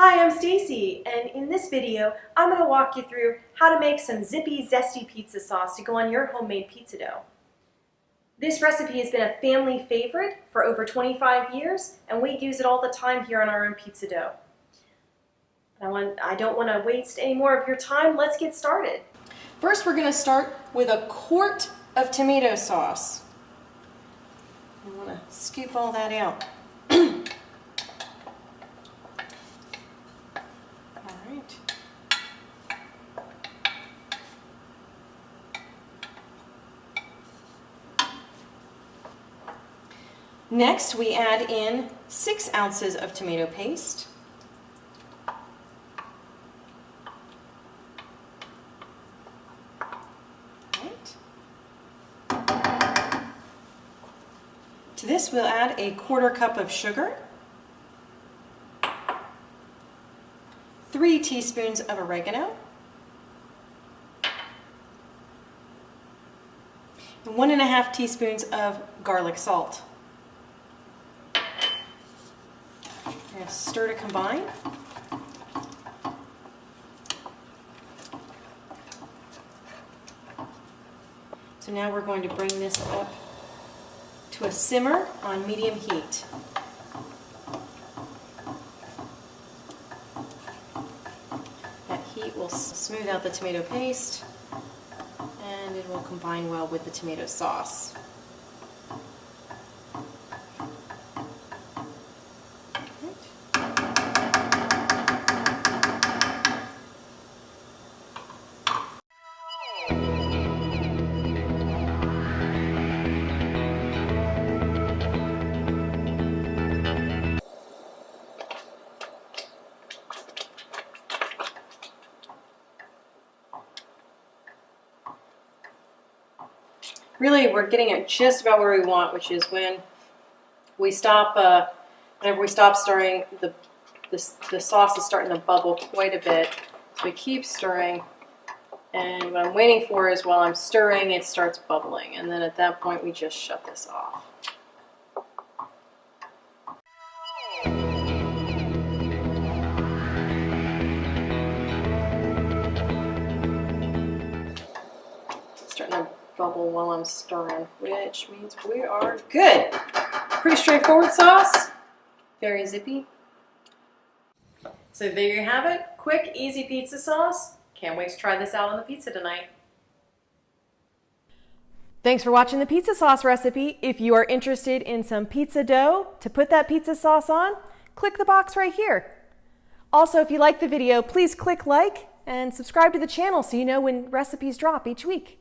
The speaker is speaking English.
Hi, I'm Stacy, and in this video, I'm going to walk you through how to make some zippy, zesty pizza sauce to go on your homemade pizza dough. This recipe has been a family favorite for over 25 years, and we use it all the time here on our own pizza dough. I don't want to waste any more of your time. Let's get started. First, we're going to start with a quart of tomato sauce. I want to scoop all that out. Next, we add in 6 ounces of tomato paste. Right. To this, we'll add a 1/4 cup of sugar, 3 teaspoons of oregano, and 1½ teaspoons of garlic salt. Stir to combine. So now we're going to bring this up to a simmer on medium heat. That heat will smooth out the tomato paste and it will combine well with the tomato sauce. Really, we're getting it just about where we want, which is when we stop, whenever we stop stirring, the sauce is starting to bubble quite a bit. So we keep stirring, and what I'm waiting for is while I'm stirring, it starts bubbling, and then at that point, we just shut this off. Starting to bubble while I'm stirring, which means we are good. Pretty straightforward sauce, very zippy. So there you have it, quick, easy pizza sauce. Can't wait to try this out on the pizza tonight. Thanks for watching the pizza sauce recipe. If you are interested in some pizza dough to put that pizza sauce on, click the box right here. Also, if you like the video, please click like and subscribe to the channel so you know when recipes drop each week.